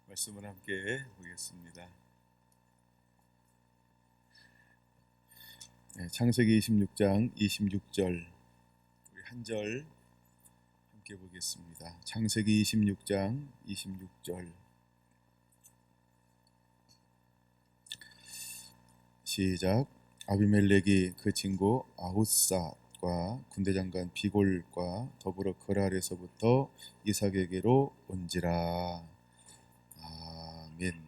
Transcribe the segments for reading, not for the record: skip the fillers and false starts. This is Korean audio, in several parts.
말씀을 함께 보겠습니다. 창세기 26장 26절 우리 한 절 함께 보겠습니다. 창세기 26장 26절 시작. 아비멜렉이 그 친구 아훗삿과 군대장관 비골과 더불어 그랄에서부터 이삭에게로 온지라. 아멘.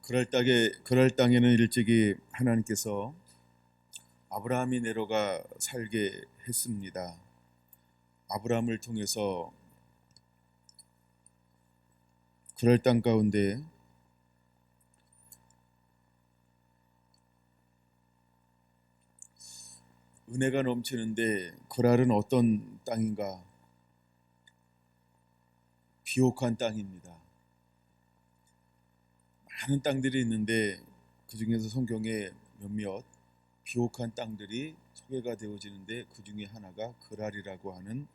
그랄 땅에는 일찍이 하나님께서 아브라함이 내려가 살게 했습니다. 아브라함을 통해서 그랄 땅 가운데 은혜가 넘치는데, 그랄은 어떤 땅인가? 비옥한 땅입니다. 많은 땅들이 있는데 그 중에서 성경에 몇몇 비옥한 땅들이 소개가 되어지는데 그 중에 하나가 그랄이라고 하는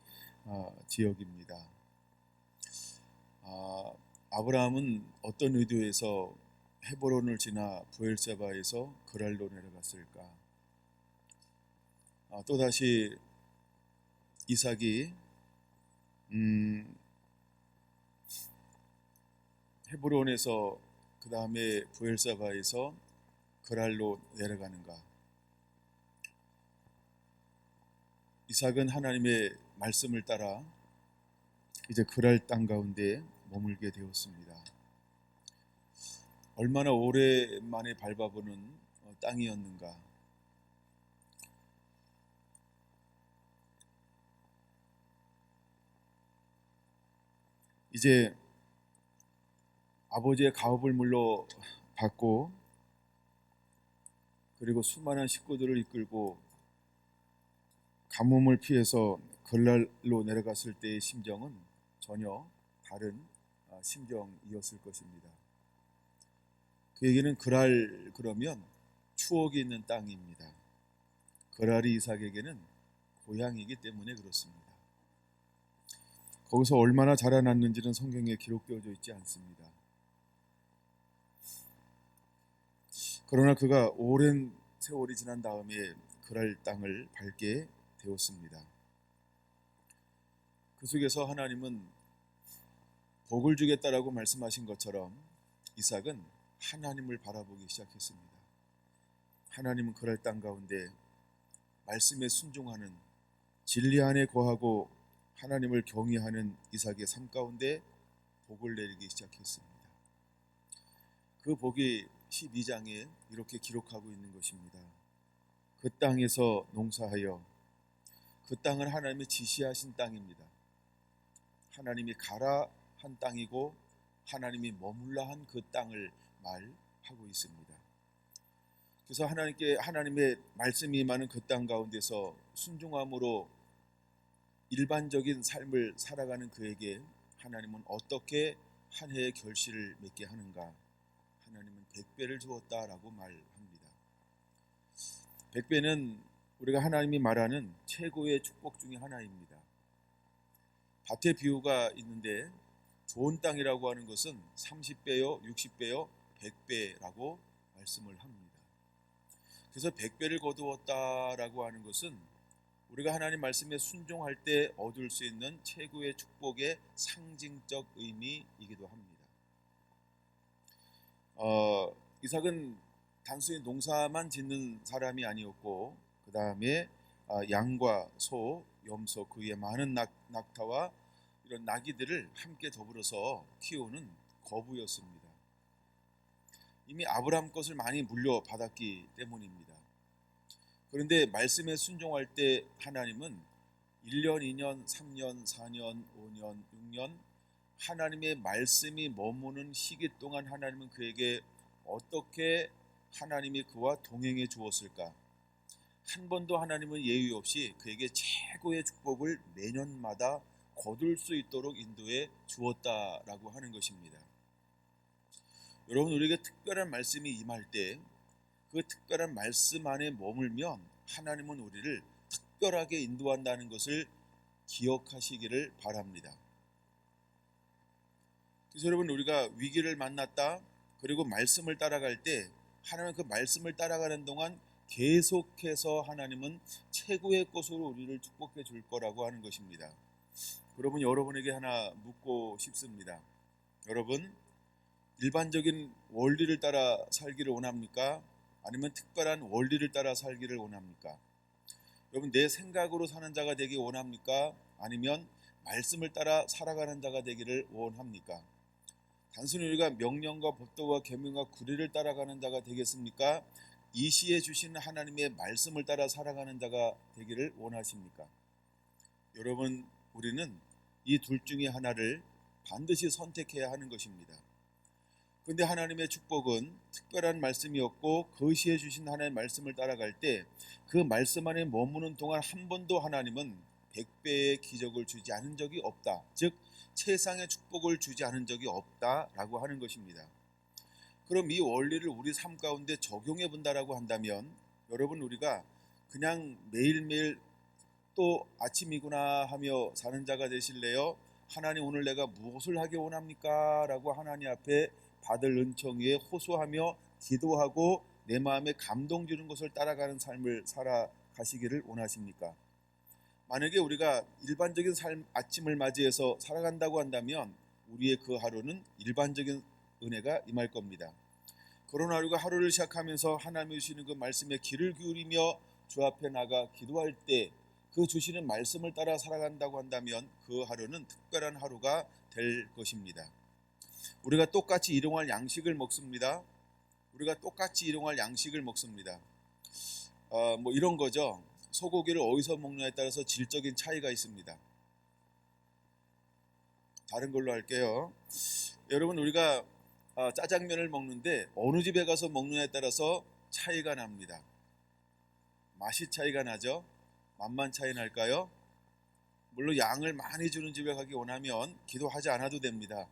지역입니다. 아브라함은 어떤 의도에서 헤브론을 지나 브엘세바에서 그랄로 내려갔을까? 또다시 이삭이 헤브론에서 그 다음에 브엘세바에서 그랄로 내려가는가? 이삭은 하나님의 말씀을 따라 이제 그랄 땅 가운데 머물게 되었습니다. 얼마나 오랜만에 밟아보는 땅이었는가? 이제 아버지의 가업을 물러받고 그리고 수많은 식구들을 이끌고 가뭄을 피해서 그랄로 내려갔을 때의 심정은 전혀 다른 심정이었을 것입니다. 그에게는 그랄 그러면 추억이 있는 땅입니다. 그랄이 이삭에게는 고향이기 때문에 그렇습니다. 거기서 얼마나 자라났는지는 성경에 기록되어져 있지 않습니다. 그러나 그가 오랜 세월이 지난 다음에 그랄 땅을 밟게 되었습니다. 그 속에서 하나님은 복을 주겠다라고 말씀하신 것처럼 이삭은 하나님을 바라보기 시작했습니다. 하나님은 그랄 땅 가운데 말씀에 순종하는, 진리 안에 거하고 하나님을 경외하는 이삭의 삶 가운데 복을 내리기 시작했습니다. 그 복이 12장에 이렇게 기록하고 있는 것입니다. 그 땅에서 농사하여, 그 땅은 하나님이 지시하신 땅입니다. 하나님이 가라 한 땅이고 하나님이 머물라 한 그 땅을 말하고 있습니다. 그래서 하나님의 말씀이 임하는 그 땅 가운데서 순종함으로 일반적인 삶을 살아가는 그에게 하나님은 어떻게 한 해의 결실을 맺게 하는가? 하나님은 100배를 주었다라고 말합니다. 100배는 우리가 하나님이 말하는 최고의 축복 중에 하나입니다. 밭의 비유가 있는데 좋은 땅이라고 하는 것은 30배요, 60배요, 100배라고 말씀을 합니다. 그래서 100배를 거두었다라고 하는 것은 우리가 하나님 말씀에 순종할 때 얻을 수 있는 최고의 축복의 상징적 의미이기도 합니다. 이삭은 단순히 농사만 짓는 사람이 아니었고, 그 다음에 양과 소, 염소, 그 위에 많은 낙타와 이런 나귀들을 함께 더불어서 키우는 거부였습니다. 이미 아브라함 것을 많이 물려받았기 때문입니다. 그런데 말씀에 순종할 때 하나님은 1년, 2년, 3년, 4년, 5년, 6년 하나님의 말씀이 머무는 시기 동안 하나님은 그에게 어떻게 하나님이 그와 동행해 주었을까? 한 번도 하나님은 예외 없이 그에게 최고의 축복을 매년마다 거둘 수 있도록 인도해 주었다라고 하는 것입니다. 여러분, 우리에게 특별한 말씀이 임할 때 그 특별한 말씀 안에 머물면 하나님은 우리를 특별하게 인도한다는 것을 기억하시기를 바랍니다. 그래서 여러분, 우리가 위기를 만났다, 그리고 말씀을 따라갈 때 하나님은 그 말씀을 따라가는 동안 계속해서 하나님은 최고의 것으로 우리를 축복해 줄 거라고 하는 것입니다. 그러면 여러분에게 하나 묻고 싶습니다. 여러분, 일반적인 원리를 따라 살기를 원합니까? 아니면 특별한 원리를 따라 살기를 원합니까? 여러분, 내 생각으로 사는 자가 되기 원합니까? 아니면 말씀을 따라 살아가는 자가 되기를 원합니까? 단순히 우리가 명령과 법도와 계명과 규례를 따라가는 자가 되겠습니까? 이 시에 주신 하나님의 말씀을 따라 살아가는 자가 되기를 원하십니까? 여러분, 우리는 이 둘 중에 하나를 반드시 선택해야 하는 것입니다. 그런데 하나님의 축복은 특별한 말씀이었고, 그 시에 주신 하나님의 말씀을 따라갈 때 그 말씀 안에 머무는 동안 한 번도 하나님은 100배의 기적을 주지 않은 적이 없다, 즉 최상의 축복을 주지 않은 적이 없다라고 하는 것입니다. 그럼 이 원리를 우리 삶 가운데 적용해 본다라고 한다면, 여러분, 우리가 그냥 매일매일 또 아침이구나 하며 사는 자가 되실래요? 하나님, 오늘 내가 무엇을 하기 원합니까? 라고 하나님 앞에 받을 은총 위에 호소하며 기도하고 내 마음에 감동 주는 것을 따라가는 삶을 살아가시기를 원하십니까? 만약에 우리가 일반적인 삶 아침을 맞이해서 살아간다고 한다면 우리의 그 하루는 일반적인 은혜가 임할 겁니다. 그러나 우리가 하루를 시작하면서 하나님이 주시는 그 말씀에 귀를 기울이며 주 앞에 나가 기도할 때 그 주시는 말씀을 따라 살아간다고 한다면 그 하루는 특별한 하루가 될 것입니다. 우리가 똑같이 일용할 양식을 먹습니다. 우리가 똑같이 일용할 양식을 먹습니다. 뭐 이런 거죠. 소고기를 어디서 먹느냐에 따라서 질적인 차이가 있습니다. 다른 걸로 할게요. 여러분, 우리가 짜장면을 먹는데 어느 집에 가서 먹느냐에 따라서 차이가 납니다. 맛이 차이가 나죠. 맛만 차이 날까요? 물론 양을 많이 주는 집에 가기 원하면 기도하지 않아도 됩니다.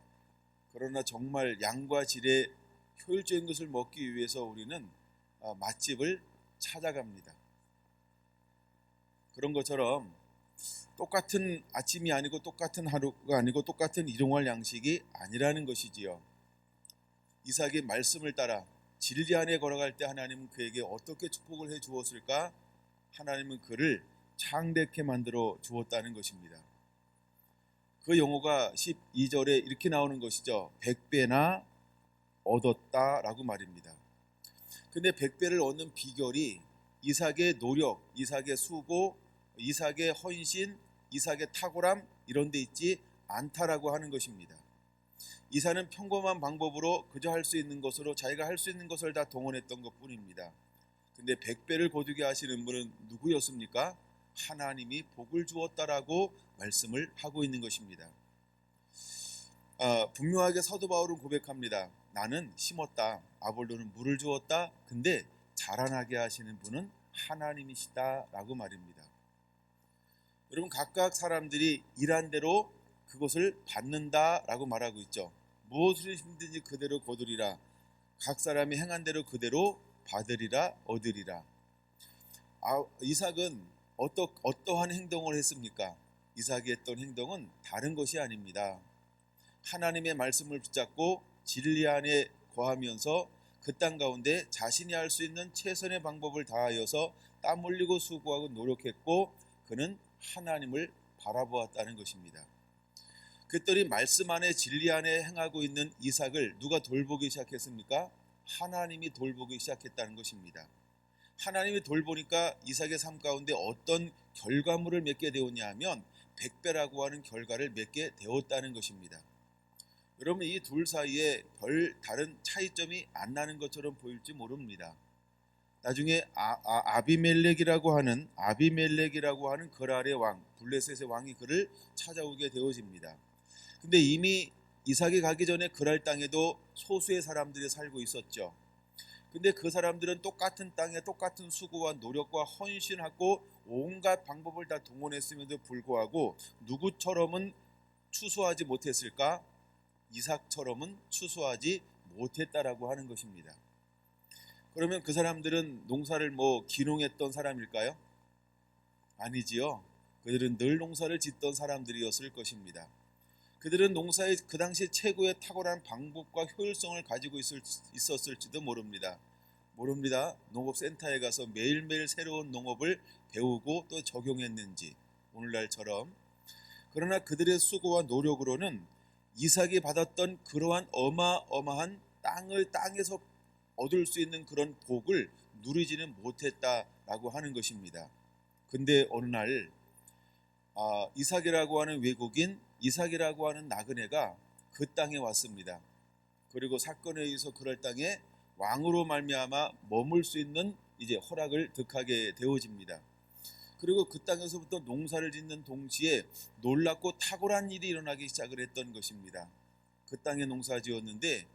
그러나 정말 양과 질의 효율적인 것을 먹기 위해서 우리는 맛집을 찾아갑니다. 그런 것처럼 똑같은 아침이 아니고 똑같은 하루가 아니고 똑같은 일용할 양식이 아니라는 것이지요. 이삭이 말씀을 따라 진리 안에 걸어갈 때 하나님은 그에게 어떻게 축복을 해 주었을까? 하나님은 그를 창대케 만들어 주었다는 것입니다. 그 용어가 12절에 이렇게 나오는 것이죠. 100배나 얻었다라고 말입니다. 근데 100배를 얻는 비결이 이삭의 노력, 이삭의 수고, 이삭의 헌신, 이삭의 탁월함 이런 데 있지 않다라고 하는 것입니다. 이삭은 평범한 방법으로 그저 할 수 있는 것으로 자기가 할 수 있는 것을 다 동원했던 것뿐입니다. 근데 100배를 거두게 하시는 분은 누구였습니까? 하나님이 복을 주었다라고 말씀을 하고 있는 것입니다. 분명하게 사도 바울은 고백합니다. 나는 심었다, 아볼로는 물을 주었다. 근데 자라나게 하시는 분은 하나님이시다라고 말입니다. 여러분, 각각 사람들이 일한 대로 그것을 받는다라고 말하고 있죠. 무엇을 힘든지 그대로 거두리라. 각 사람이 행한 대로 그대로 받으리라, 얻으리라. 이삭은 어떠한 행동을 했습니까? 이삭이 했던 행동은 다른 것이 아닙니다. 하나님의 말씀을 붙잡고 진리 안에 거하면서 그 땅 가운데 자신이 할 수 있는 최선의 방법을 다하여서 땀 흘리고 수고하고 노력했고 그는 하나님을 바라보았다는 것입니다. 그랬더니 말씀 안에 진리 안에 행하고 있는 이삭을 누가 돌보기 시작했습니까? 하나님이 돌보기 시작했다는 것입니다. 하나님이 돌보니까 이삭의 삶 가운데 어떤 결과물을 맺게 되었냐 하면 100배라고 하는 결과를 맺게 되었다는 것입니다. 여러분, 이 둘 사이에 별 다른 차이점이 안 나는 것처럼 보일지 모릅니다. 나중에 아비멜렉이라고 하는 그랄의 왕, 블레셋의 왕이 그를 찾아오게 되어집니다. 근데 이미 이삭이 가기 전에 그랄 땅에도 소수의 사람들이 살고 있었죠. 근데 그 사람들은 똑같은 땅에 똑같은 수고와 노력과 헌신하고 온갖 방법을 다 동원했음에도 불구하고 누구처럼은 추수하지 못했을까? 이삭처럼은 추수하지 못했다라고 하는 것입니다. 그러면 그 사람들은 농사를 뭐 기농했던 사람일까요? 아니지요. 그들은 늘 농사를 짓던 사람들이었을 것입니다. 그들은 농사의 그 당시 최고의 탁월한 방법과 효율성을 가지고 있었을지도 모릅니다. 농업센터에 가서 매일매일 새로운 농업을 배우고 또 적용했는지 오늘날처럼. 그러나 그들의 수고와 노력으로는 이삭이 받았던 그러한 어마어마한 땅에서 얻을 수 있는 그런 복을 누리지는 못했다라고 하는 것입니다. 근데 어느 날 이삭이라고 하는 외국인, 이삭이라고 하는 나그네가 그 땅에 왔습니다. 그리고 사건에 의해서 그럴 땅에 왕으로 말미암아 머물 수 있는 이제 허락을 득하게 되어집니다. 그리고 그 땅에서부터 농사를 짓는 동시에 놀랍고 탁월한 일이 일어나기 시작을 했던 것입니다. 그 땅에 농사 지었는데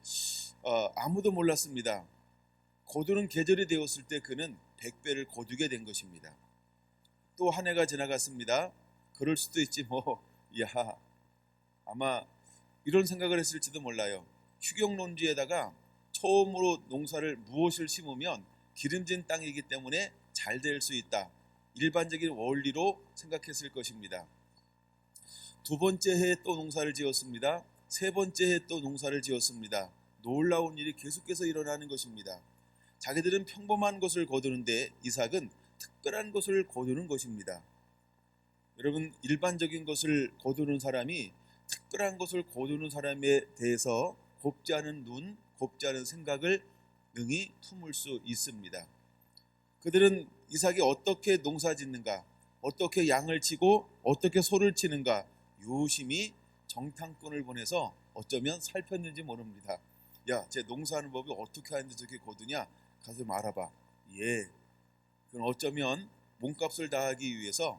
아무도 몰랐습니다. 거두는 계절이 되었을 때 그는 100배를 거두게 된 것입니다. 또 한 해가 지나갔습니다. 그럴 수도 있지 뭐, 야, 아마 이런 생각을 했을지도 몰라요. 휴경론지에다가 처음으로 농사를 무엇을 심으면 기름진 땅이기 때문에 잘 될 수 있다. 일반적인 원리로 생각했을 것입니다. 두 번째 해에 또 농사를 지었습니다. 세 번째 해에 또 농사를 지었습니다. 놀라운 일이 계속해서 일어나는 것입니다. 자기들은 평범한 것을 거두는데 이삭은 특별한 것을 거두는 것입니다. 여러분, 일반적인 것을 거두는 사람이 특별한 것을 거두는 사람에 대해서 곱지 않은 눈, 곱지 않은 생각을 능히 품을 수 있습니다. 그들은 이삭이 어떻게 농사 짓는가, 어떻게 양을 치고 어떻게 소를 치는가 유심히 정탐꾼을 보내서 어쩌면 살폈는지 모릅니다. 야, 쟤 농사하는 법이 어떻게 하는데 저렇게 거두냐? 가서 알아봐. 예. 그건 어쩌면 몸값을 다하기 위해서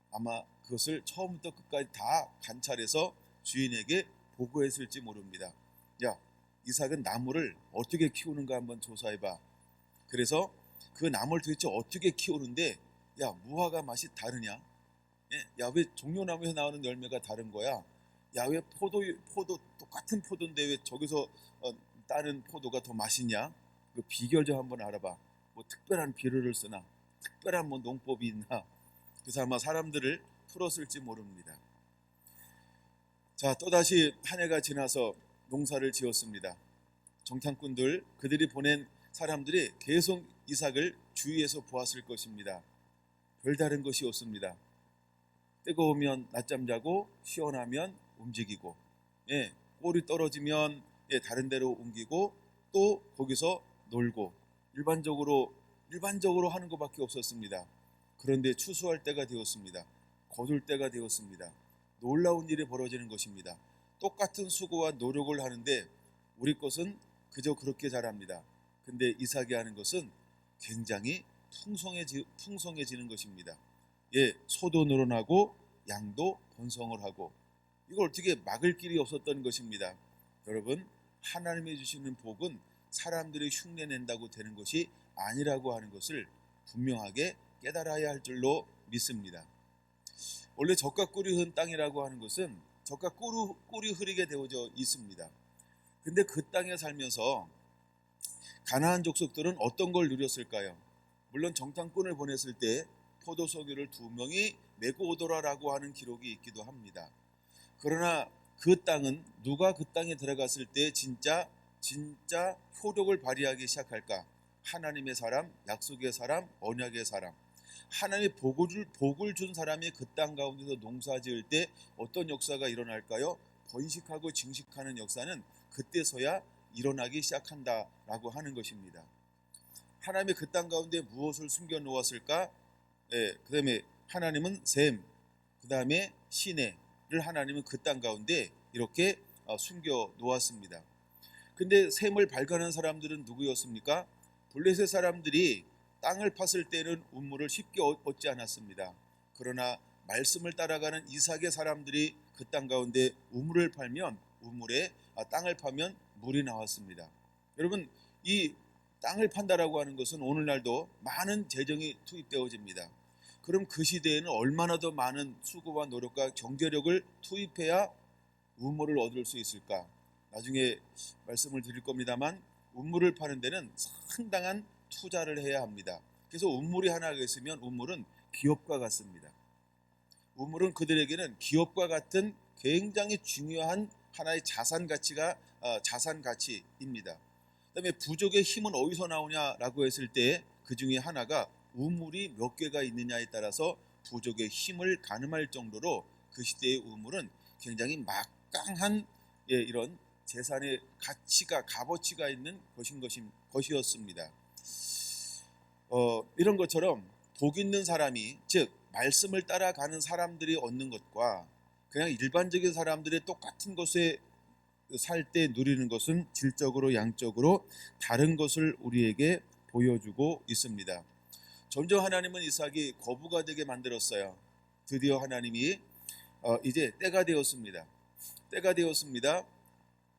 아마 그것을 처음부터 끝까지 다 관찰해서 주인에게 보고했을지 모릅니다. 야, 이삭은 나무를 어떻게 키우는가 한번 조사해봐. 그래서 그 나무를 도대체 어떻게 키우는데, 야, 무화과 맛이 다르냐? 야, 왜 종려나무에서 나오는 열매가 다른 거야? 야, 왜 포도 똑같은 포도인데 왜 저기서 따는 포도가 더 맛있냐? 그 비결 좀 한번 알아봐. 뭐 특별한 비료를 쓰나, 특별한 뭐 농법이 있나? 그래서 아마 사람들을 풀었을지 모릅니다. 자, 또다시 한 해가 지나서 농사를 지었습니다. 정탐꾼들, 그들이 보낸 사람들이 계속 이삭을 주위에서 보았을 것입니다. 별다른 것이 없습니다. 뜨거우면 낮잠 자고 시원하면 움직이고, 꼴이 떨어지면 다른 데로 옮기고 또 거기서 놀고 일반적으로 하는 것밖에 없었습니다. 그런데 추수할 때가 되었습니다. 거둘 때가 되었습니다. 놀라운 일이 벌어지는 것입니다. 똑같은 수고와 노력을 하는데 우리 것은 그저 그렇게 자랍니다. 근데 이삭이 하는 것은 굉장히 풍성해지는 것입니다. 소도 늘어나고 양도 번성을 하고, 이걸 어떻게 막을 길이 없었던 것입니다. 여러분, 하나님이 주시는 복은 사람들이 흉내낸다고 되는 것이 아니라고 하는 것을 분명하게 깨달아야 할 줄로 믿습니다. 원래 젖과 꿀이 흐른 땅이라고 하는 것은 젖과 꿀이 흐르게 되어져 있습니다. 근데 그 땅에 살면서 가나안 족속들은 어떤 걸 누렸을까요? 물론 정탐꾼을 보냈을 때 포도 석유를 2명이 메고 오더라라고 하는 기록이 있기도 합니다. 그러나 그 땅은 누가 그 땅에 들어갔을 때 진짜 효력을 발휘하기 시작할까? 하나님의 사람, 약속의 사람, 언약의 사람, 하나님의 복을 준 사람이 그 땅 가운데서 농사 지을 때 어떤 역사가 일어날까요? 번식하고 증식하는 역사는 그때서야 일어나기 시작한다라고 하는 것입니다. 하나님이 그 땅 가운데 무엇을 숨겨 놓았을까? 그 다음에 하나님은 셈, 그 다음에 시내를 하나님은 그 땅 가운데 이렇게 숨겨 놓았습니다. 근데 셈을 발견한 사람들은 누구였습니까? 블레셋 사람들이 땅을 팠을 때는 우물을 쉽게 얻지 않았습니다. 그러나 말씀을 따라가는 이삭의 사람들이 그 땅 가운데 우물을 팔면 땅을 파면 물이 나왔습니다. 여러분, 이 땅을 판다라고 하는 것은 오늘날도 많은 재정이 투입되어집니다. 그럼 그 시대에는 얼마나 더 많은 수고와 노력과 경제력을 투입해야 우물을 얻을 수 있을까? 나중에 말씀을 드릴 겁니다만 우물을 파는 데는 상당한 투자를 해야 합니다. 그래서 우물이 하나가 있으면 우물은 기업과 같습니다. 우물은 그들에게는 기업과 같은 굉장히 중요한 하나의 자산 가치입니다. 그다음에 부족의 힘은 어디서 나오냐라고 했을 때 그 중에 하나가 우물이 몇 개가 있느냐에 따라서 부족의 힘을 가늠할 정도로 그 시대의 우물은 굉장히 막강한 이런 재산의 값어치가 있는 것이었습니다. 이런 것처럼 복 있는 사람이, 즉 말씀을 따라가는 사람들이 얻는 것과 그냥 일반적인 사람들의 똑같은 것에 살 때 누리는 것은 질적으로 양적으로 다른 것을 우리에게 보여주고 있습니다. 점점 하나님은 이삭이 거부가 되게 만들었어요. 드디어 하나님이 이제 때가 되었습니다.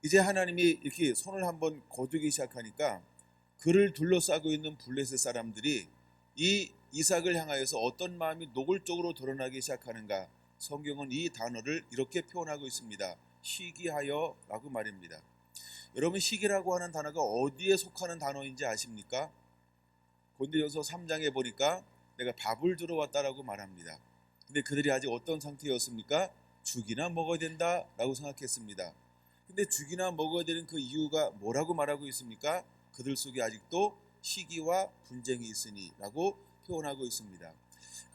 이제 하나님이 이렇게 손을 한번 거두기 시작하니까 그를 둘러싸고 있는 블레셋 사람들이 이 이삭을 향하여서 어떤 마음이 노골적으로 드러나기 시작하는가. 성경은 이 단어를 이렇게 표현하고 있습니다. 시기하여라고 말입니다. 여러분, 시기라고 하는 단어가 어디에 속하는 단어인지 아십니까? 고린도전서 3장에 보니까 내가 밥을 주러 왔다라고 말합니다. 근데 그들이 아직 어떤 상태였습니까? 죽이나 먹어야 된다라고 생각했습니다. 근데 죽이나 먹어야 되는 그 이유가 뭐라고 말하고 있습니까? 그들 속에 아직도 시기와 분쟁이 있으니라고 표현하고 있습니다.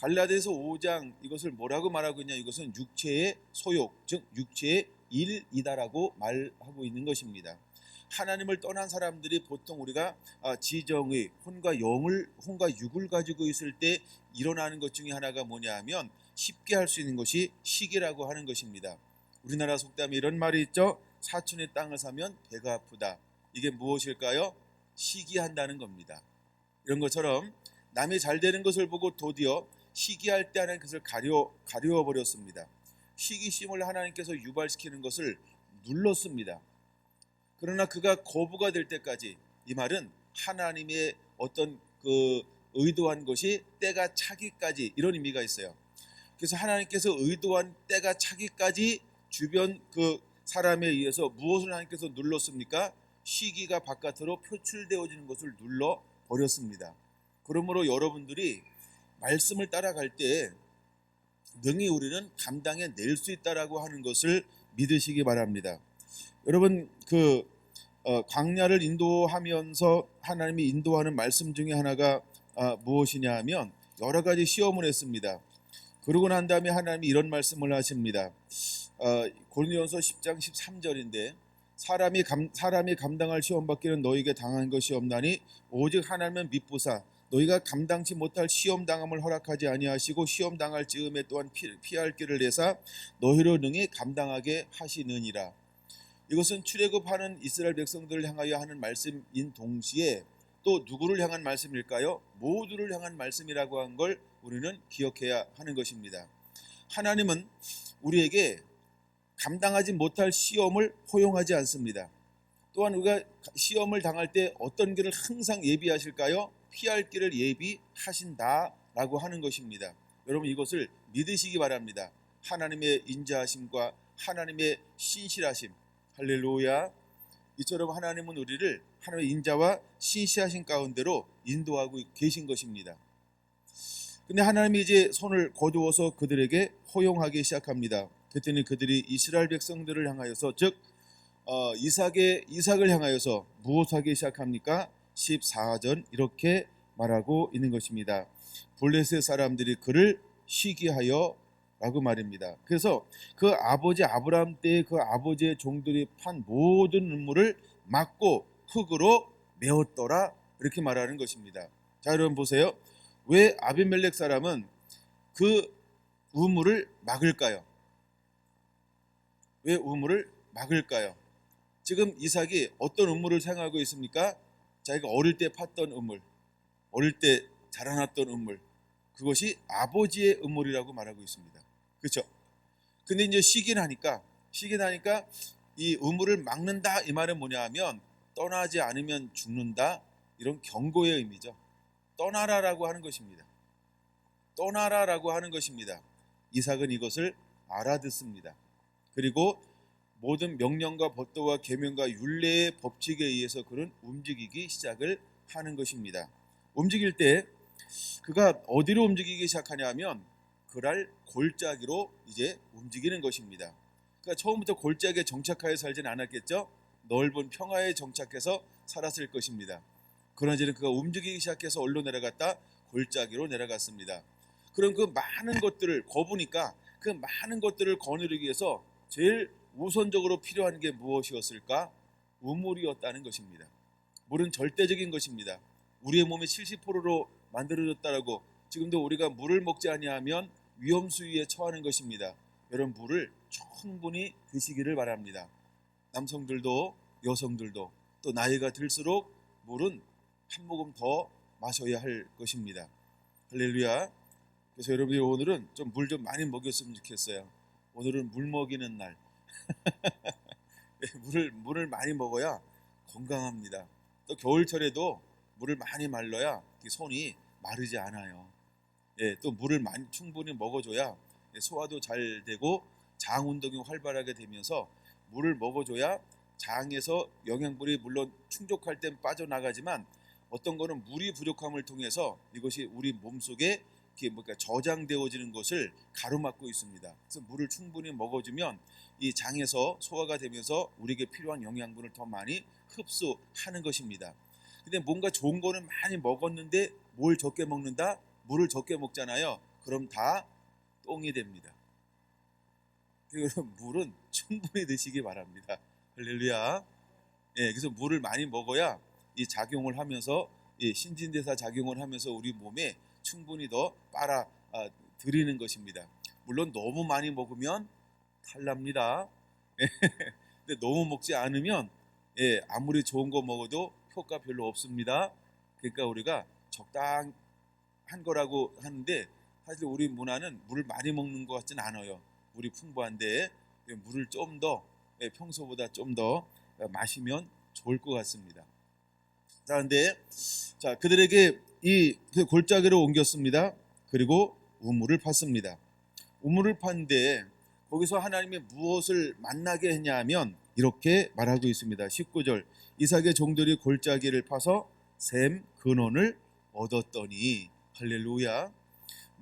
갈라디아서 5장 이것을 뭐라고 말하고 있냐? 이것은 육체의 소욕, 즉 육체의 일이다라고 말하고 있는 것입니다. 하나님을 떠난 사람들이 보통 우리가 지정의 혼과 육을 가지고 있을 때 일어나는 것 중에 하나가 뭐냐 하면 쉽게 할 수 있는 것이 시기라고 하는 것입니다. 우리나라 속담에 이런 말이 있죠. 사촌의 땅을 사면 배가 아프다. 이게 무엇일까요? 시기한다는 겁니다. 이런 것처럼 남이 잘 되는 것을 보고 도리어 시기할 때 하나님 그것을 가려워 버렸습니다. 시기심을 하나님께서 유발시키는 것을 눌렀습니다. 그러나 그가 거부가 될 때까지, 이 말은 하나님의 어떤 그 의도한 것이 때가 차기까지, 이런 의미가 있어요. 그래서 하나님께서 의도한 때가 차기까지 주변 그 사람에 의해서 무엇을 하나님께서 눌렀습니까? 시기가 바깥으로 표출되어지는 것을 눌러 버렸습니다. 그러므로 여러분들이 말씀을 따라갈 때 능히 우리는 감당해 낼 수 있다라고 하는 것을 믿으시기 바랍니다. 여러분, 광야를 인도하면서 하나님이 인도하는 말씀 중에 하나가 무엇이냐 하면 여러 가지 시험을 했습니다. 그러고 난 다음에 하나님이 이런 말씀을 하십니다. 고린도전서 10장 13절인데 사람이 감당할 시험 받기는 너희에게 당한 것이 없나니 오직 하나님은 미쁘사 너희가 감당치 못할 시험 당함을 허락하지 아니하시고 시험 당할 즈음에 또한 피할 길을 내사 너희로 능히 감당하게 하시느니라. 이것은 출애굽하는 이스라엘 백성들을 향하여 하는 말씀인 동시에 또 누구를 향한 말씀일까요? 모두를 향한 말씀이라고 한 걸 우리는 기억해야 하는 것입니다. 하나님은 우리에게 감당하지 못할 시험을 허용하지 않습니다. 또한 우리가 시험을 당할 때 어떤 길을 항상 예비하실까요? 피할 길을 예비하신다라고 하는 것입니다. 여러분, 이것을 믿으시기 바랍니다. 하나님의 인자하심과 하나님의 신실하심, 할렐루야. 이처럼 하나님은 우리를 하나님의 인자와 신실하신 가운데로 인도하고 계신 것입니다. 근데 하나님이 이제 손을 거두어서 그들에게 허용하기 시작합니다. 그랬더니 그들이 이스라엘 백성들을 향하여서, 즉 이삭을 향하여서 무엇하기 시작합니까? 14절 이렇게 말하고 있는 것입니다. 블레셋 사람들이 그를 시기하여 라고 말입니다. 그래서 그 아버지 아브라함 때의 그 아버지의 종들이 판 모든 음물을 막고 흙으로 메웠더라, 이렇게 말하는 것입니다. 자, 여러분 보세요. 왜 아비멜렉 사람은 그 우물을 막을까요? 왜 우물을 막을까요? 지금 이삭이 어떤 우물을 사용하고 있습니까? 자기가 어릴 때 팠던 우물, 어릴 때 자라났던 우물, 그것이 아버지의 우물이라고 말하고 있습니다. 그렇죠? 근데 이제 시기나니까 이 우물을 막는다, 이 말은 뭐냐 하면 떠나지 않으면 죽는다, 이런 경고의 의미죠. 떠나라라고 하는 것입니다. 떠나라라고 하는 것입니다. 이삭은 이것을 알아듣습니다. 그리고 모든 명령과 법도와 계명과 율례의 법칙에 의해서 그는 움직이기 시작을 하는 것입니다. 움직일 때 그가 어디로 움직이기 시작하냐면 그랄 골짜기로 이제 움직이는 것입니다. 그러니까 처음부터 골짜기에 정착하여 살지는 않았겠죠. 넓은 평화에 정착해서 살았을 것입니다. 그러나 이제는 그가 움직이기 시작해서 어디로 내려갔다? 골짜기로 내려갔습니다. 그럼 그 많은 것들을 거부니까 그 많은 것들을 거느리기 위해서 제일 우선적으로 필요한 게 무엇이었을까? 우물이었다는 것입니다. 물은 절대적인 것입니다. 우리의 몸이 70%로 만들어졌다라고 지금도 우리가 물을 먹지 아니하면 위험 수위에 처하는 것입니다. 여러분 물을 충분히 드시기를 바랍니다. 남성들도 여성들도 또 나이가 들수록 물은 한 모금 더 마셔야 할 것입니다. 할렐루야. 그래서 여러분이 오늘은 좀 물 좀 많이 먹였으면 좋겠어요. 오늘은 물 먹이는 날. 물을 많이 먹어야 건강합니다. 또 겨울철에도 물을 많이 말려야 손이 마르지 않아요. 또 물을 충분히 먹어줘야 소화도 잘 되고 장 운동이 활발하게 되면서 물을 먹어줘야 장에서 영양분이 물론 충족할 땐 빠져나가지만 어떤 거는 물이 부족함을 통해서 이것이 우리 몸속에 저장되어지는 것을 가로막고 있습니다. 그래서 물을 충분히 먹어주면 이 장에서 소화가 되면서 우리에게 필요한 영양분을 더 많이 흡수하는 것입니다. 근데 뭔가 좋은 거는 많이 먹었는데 뭘 적게 먹는다? 물을 적게 먹잖아요. 그럼 다 똥이 됩니다. 그래서 물은 충분히 드시기 바랍니다. 할렐루야. 그래서 물을 많이 먹어야 이 작용을 하면서 신진대사 작용을 하면서 우리 몸에 충분히 더 빨아 들이는 것입니다. 물론 너무 많이 먹으면 탈납니다. 근데 너무 먹지 않으면 아무리 좋은 거 먹어도 효과 별로 없습니다. 그러니까 우리가 적당한 거라고 하는데 사실 우리 문화는 물을 많이 먹는 것 같지는 않아요. 물이 풍부한데 물을 좀 더 평소보다 좀 더 마시면 좋을 것 같습니다. 자, 근데 그들에게 이 골짜기로 옮겼습니다. 그리고 우물을 팠습니다. 우물을 팠는데 거기서 하나님이 무엇을 만나게 했냐 하면 이렇게 말하고 있습니다. 19절 이삭의 종들이 골짜기를 파서 샘 근원을 얻었더니 할렐루야.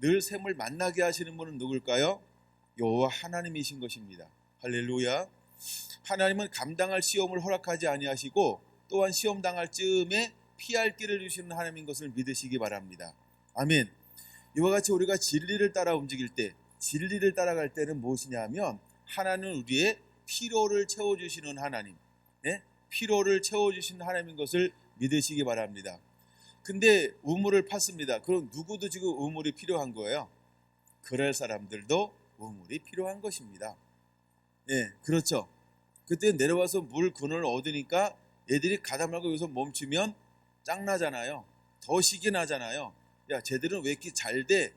늘 샘을 만나게 하시는 분은 누굴까요? 여호와 하나님이신 것입니다. 할렐루야. 하나님은 감당할 시험을 허락하지 아니하시고 또한 시험 당할 즈음에 피할 길을 주시는 하나님인 것을 믿으시기 바랍니다. 아멘. 이와 같이 우리가 진리를 따라 움직일 때, 진리를 따라갈 때는 무엇이냐 하면 하나님은 우리의 필요를 채워주시는 하나님, 필요를 채워주시는 하나님인 것을 믿으시기 바랍니다. 근데 우물을 팠습니다. 그럼 누구도 지금 우물이 필요한 거예요? 그럴 사람들도 우물이 필요한 것입니다. 그렇죠. 그때 내려와서 물 근원을 얻으니까 애들이 가다 말고 여기서 멈추면 짱나잖아요. 더 시기 나잖아요. 야, 쟤들은 왜 이렇게 잘 돼?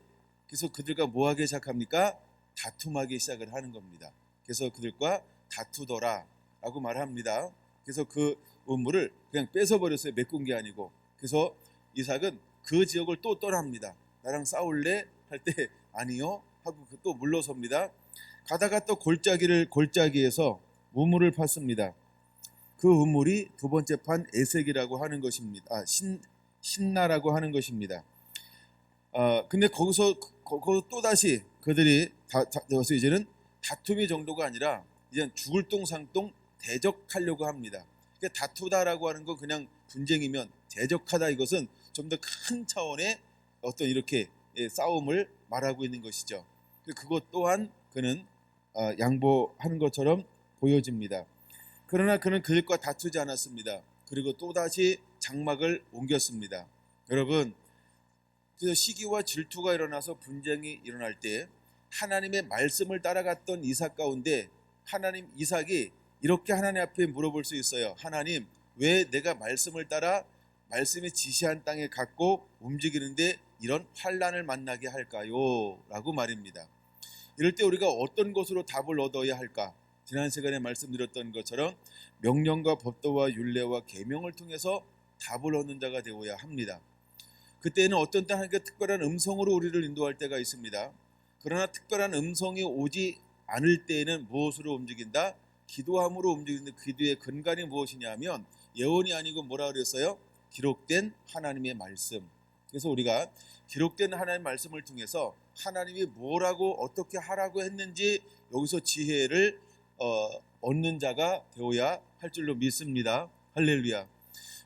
그래서 그들과 뭐 하기 시작합니까? 다툼하기 시작을 하는 겁니다. 그래서 그들과 다투더라 라고 말합니다. 그래서 그 우물을 그냥 뺏어버렸어요. 메꾼 게 아니고. 그래서 이삭은 그 지역을 또 떠납니다. 나랑 싸울래? 할 때 아니요 하고 또 물러섭니다. 가다가 또 골짜기에서 우물을 팠습니다. 그 우물이 두 번째 판 에색이라고 하는 것입니다. 신나라고 하는 것입니다. 근데 거기서 또 다시 그들이 여기서 이제는 다툼이 정도가 아니라 이제 죽을 똥상똥 대적하려고 합니다. 다투다라고 하는 건 그냥 분쟁이면 대적하다 이것은 좀 더 큰 차원의 어떤 이렇게 싸움을 말하고 있는 것이죠. 그것 또한 그는 양보하는 것처럼 보여집니다. 그러나 그는 그들과 다투지 않았습니다. 그리고 또다시 장막을 옮겼습니다. 여러분, 그래서 시기와 질투가 일어나서 분쟁이 일어날 때 하나님의 말씀을 따라갔던 이삭 가운데 이삭이 이렇게 하나님 앞에 물어볼 수 있어요. 하나님, 왜 내가 말씀을 따라 말씀이 지시한 땅에 갖고 움직이는데 이런 환난을 만나게 할까요? 라고 말입니다. 이럴 때 우리가 어떤 것으로 답을 얻어야 할까? 지난 시간에 말씀드렸던 것처럼 명령과 법도와 율례와 계명을 통해서 답을 얻는 자가 되어야 합니다. 그때는 어떤 때 하나님께 특별한 음성으로 우리를 인도할 때가 있습니다. 그러나 특별한 음성이 오지 않을 때에는 무엇으로 움직인다? 기도함으로 움직이는데 기도의 근간이 무엇이냐 하면 예언이 아니고 뭐라 그랬어요? 기록된 하나님의 말씀, 그래서 우리가 기록된 하나님의 말씀을 통해서 하나님이 뭐라고 어떻게 하라고 했는지 여기서 지혜를 얻는 자가 되어야 할 줄로 믿습니다. 할렐루야.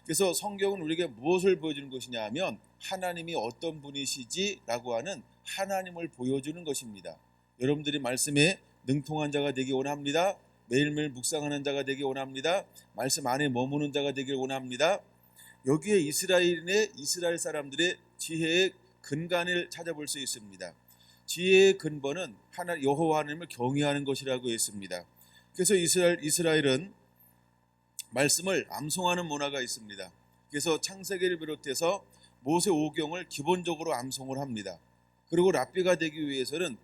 그래서 성경은 우리에게 무엇을 보여주는 것이냐 하면 하나님이 어떤 분이시지라고 하는 하나님을 보여주는 것입니다. 여러분들이 말씀에 능통한 자가 되기 원합니다. 매일매일 묵상하는 자가 되기 원합니다. 말씀 안에 머무는 자가 되길 원합니다. 여기에 이스라엘 사람들의 지혜의 근간을 찾아볼 수 있습니다. 지혜의 근본은 여호와 하나님을 경외하는 것이라고 했습니다. 그래서 이스라엘은 말씀을 암송하는 문화가 있습니다. 그래서 창세기를 비롯해서 모세오경을 기본적으로 암송을 합니다. 그리고 랍비가 되기 위해서는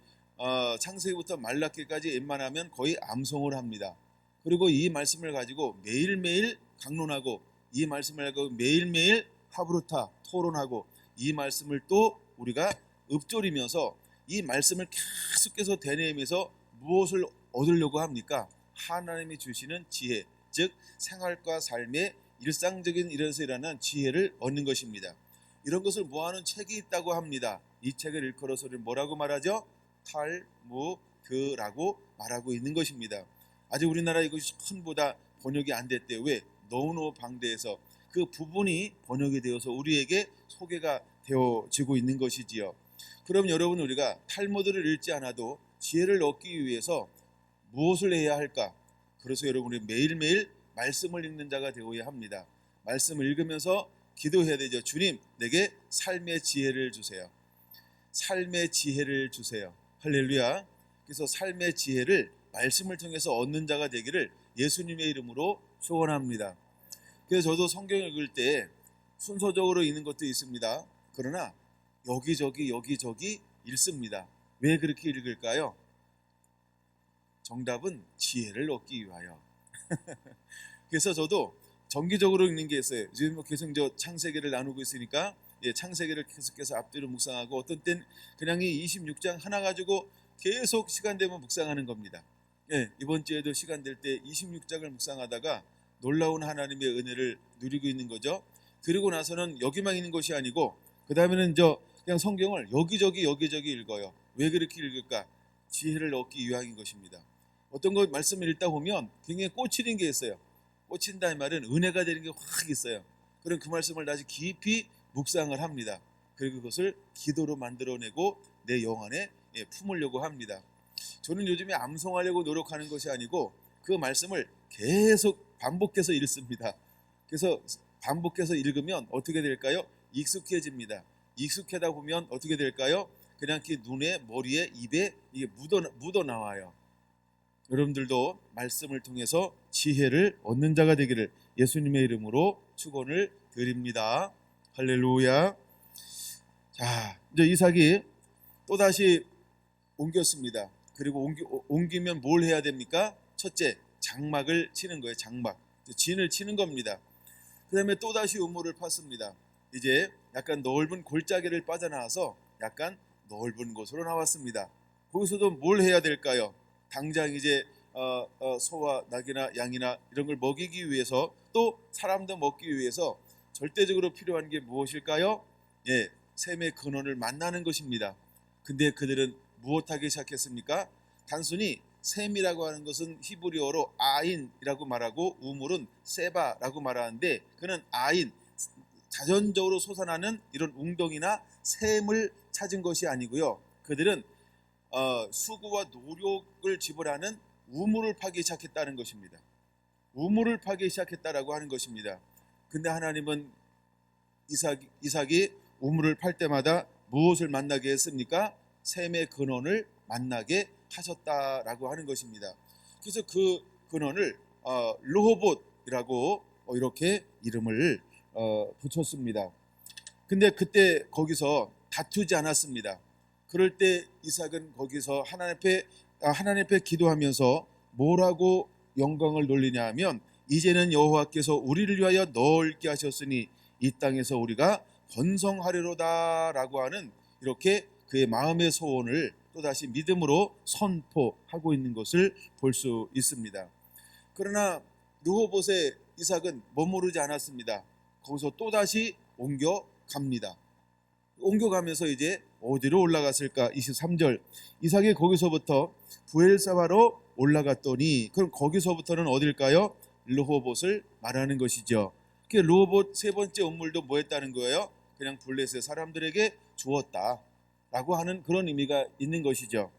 창세기부터 말라기까지 웬만하면 거의 암송을 합니다. 그리고 이 말씀을 가지고 매일매일 강론하고 이 말씀을 가지고 매일매일 하브루타 토론하고 이 말씀을 또 우리가 읊조리면서 이 말씀을 계속해서 되뇌면서 무엇을 얻으려고 합니까? 하나님이 주시는 지혜, 즉 생활과 삶의 일상적인 일에서 일어나는 지혜를 얻는 것입니다. 이런 것을 모아놓은 책이 있다고 합니다. 이 책을 일컬어서 뭐라고 말하죠? 탈무드라고 말하고 있는 것입니다. 아직 우리나라 이것이 전부 다 번역이 안 됐대요. 왜? 너무너무 방대해서 그 부분이 번역이 되어서 우리에게 소개가 되어지고 있는 것이지요. 그럼 여러분, 우리가 탈무드를 읽지 않아도 지혜를 얻기 위해서 무엇을 해야 할까? 그래서 여러분이 매일매일 말씀을 읽는 자가 되어야 합니다. 말씀을 읽으면서 기도해야 되죠. 주님, 내게 삶의 지혜를 주세요. 삶의 지혜를 주세요. 할렐루야. 그래서 삶의 지혜를 말씀을 통해서 얻는 자가 되기를 예수님의 이름으로 축원합니다. 그래서 저도 성경 읽을 때 순서적으로 읽는 것도 있습니다. 그러나 여기저기 읽습니다. 왜 그렇게 읽을까요? 정답은 지혜를 얻기 위하여. 그래서 저도 정기적으로 읽는 게 있어요. 지금 계속 창세기를 나누고 있으니까 창세기를 계속해서 앞뒤로 묵상하고 어떤 땐 그냥 이 26장 하나 가지고 계속 시간 되면 묵상하는 겁니다. 이번 주에도 시간 될 때 26장을 묵상하다가 놀라운 하나님의 은혜를 누리고 있는 거죠. 그리고 나서는 여기만 있는 것이 아니고 그 다음에는 그냥 성경을 여기저기 읽어요. 왜 그렇게 읽을까? 지혜를 얻기 위함인 것입니다. 어떤 거 말씀을 읽다 보면 굉장히 꽂히는 게 있어요. 꽂힌다 이 말은 은혜가 되는 게 확 있어요. 그럼 그 말씀을 다시 깊이 묵상을 합니다. 그리고 그것을 기도로 만들어내고 내 영 안에 품으려고 합니다. 저는 요즘에 암송하려고 노력하는 것이 아니고 그 말씀을 계속 반복해서 읽습니다. 그래서 반복해서 읽으면 어떻게 될까요? 익숙해집니다. 익숙하다 보면 어떻게 될까요? 그냥 이렇게 눈에, 머리에, 입에 이게 묻어 나와요. 여러분들도 말씀을 통해서 지혜를 얻는 자가 되기를 예수님의 이름으로 축원을 드립니다. 할렐루야. 자, 이제 이삭이 또다시 옮겼습니다. 그리고 옮기면 뭘 해야 됩니까? 첫째, 장막을 치는 거예요. 장막. 진을 치는 겁니다. 그 다음에 또다시 우물을 팠습니다. 이제 약간 넓은 골짜기를 빠져나와서 약간 넓은 곳으로 나왔습니다. 거기서도 뭘 해야 될까요? 당장 이제 소와 낙이나 양이나 이런 걸 먹이기 위해서 또 사람도 먹기 위해서 절대적으로 필요한 게 무엇일까요? 샘의 근원을 만나는 것입니다. 근데 그들은 무엇하기 시작했습니까? 단순히 샘이라고 하는 것은 히브리어로 아인이라고 말하고 우물은 세바라고 말하는데 그는 아인, 자연적으로 솟아나는 이런 웅덩이나 샘을 찾은 것이 아니고요. 그들은 수고와 노력을 지불하는 우물을 파기 시작했다는 것입니다. 우물을 파기 시작했다라고 하는 것입니다. 근데 하나님은 이삭이 우물을 팔 때마다 무엇을 만나게 했습니까? 샘의 근원을 만나게 하셨다라고 하는 것입니다. 그래서 그 근원을 르호봇이라고 이렇게 이름을 붙였습니다. 근데 그때 거기서 다투지 않았습니다. 그럴 때 이삭은 거기서 하나님 앞에 기도하면서 뭐라고 영광을 돌리냐 하면 이제는 여호와께서 우리를 위하여 넓게 하셨으니 이 땅에서 우리가 번성하리로다라고 하는 이렇게 그의 마음의 소원을 또다시 믿음으로 선포하고 있는 것을 볼 수 있습니다. 그러나 르호봇의 이삭은 머무르지 않았습니다. 거기서 또다시 옮겨갑니다. 옮겨가면서 이제 어디로 올라갔을까? 23절. 이삭이 거기서부터 부엘세바로 올라갔더니, 그럼 거기서부터는 어딜까요? 르호봇을 말하는 것이죠. 그 르호봇 세 번째 음물도 뭐했다는 거예요? 그냥 블레셋 사람들에게 주었다라고 하는 그런 의미가 있는 것이죠.